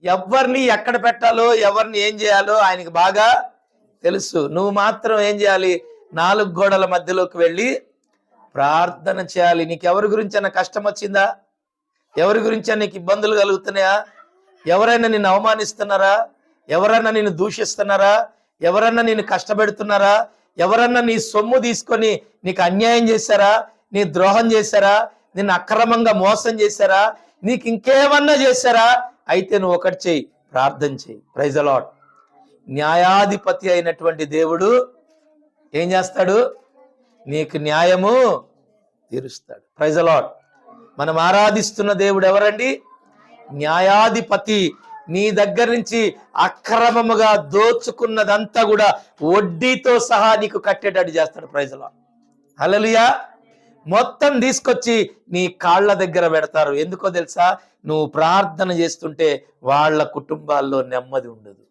ఎవరిని ఎక్కడ పెట్టాలో, ఎవరిని ఏం చేయాలో ఆయనకి బాగా తెలుసు. నువ్వు మాత్రం ఏం చేయాలి? 4 గోడల మధ్యలోకి వెళ్ళి ప్రార్థన చేయాలి. నీకు ఎవరి గురించైనా కష్టం వచ్చిందా? ఎవరి గురించైనా నీకు ఇబ్బందులు కలుగుతున్నాయా? ఎవరైనా నిన్ను అవమానిస్తున్నారా? ఎవరైనా నిన్ను దూషిస్తున్నారా? ఎవరన్నా నిన్ను కష్టపెడుతున్నారా? ఎవరన్నా నీ సొమ్ము తీసుకొని నీకు అన్యాయం చేశారా? నీ ద్రోహం చేశారా? నిన్ను అక్రమంగా మోసం చేశారా? నీకు ఇంకేమన్నా చేశారా? అయితే నువ్వు ఒకటి చెయ్యి, ప్రార్థన చెయ్యి. Praise the Lord. న్యాయాధిపతి అయినటువంటి దేవుడు ఏం చేస్తాడు? నీకు న్యాయము తీరుస్తాడు. Praise the Lord. మనం ఆరాధిస్తున్న దేవుడు ఎవరండి? న్యాయాధిపతి. నీ దగ్గర నుంచి అక్రమముగా దోచుకున్నదంతా కూడా వడ్డీతో సహా నీకు కట్టేటట్టు చేస్తాడు. Praise the Lord. హల్లెలూయా. మొత్తం తీసుకొచ్చి నీ కాళ్ళ దగ్గర పెడతారు. ఎందుకో తెలుసా? నువ్వు ప్రార్థన చేస్తుంటే వాళ్ళ కుటుంబాల్లో నెమ్మది ఉండదు.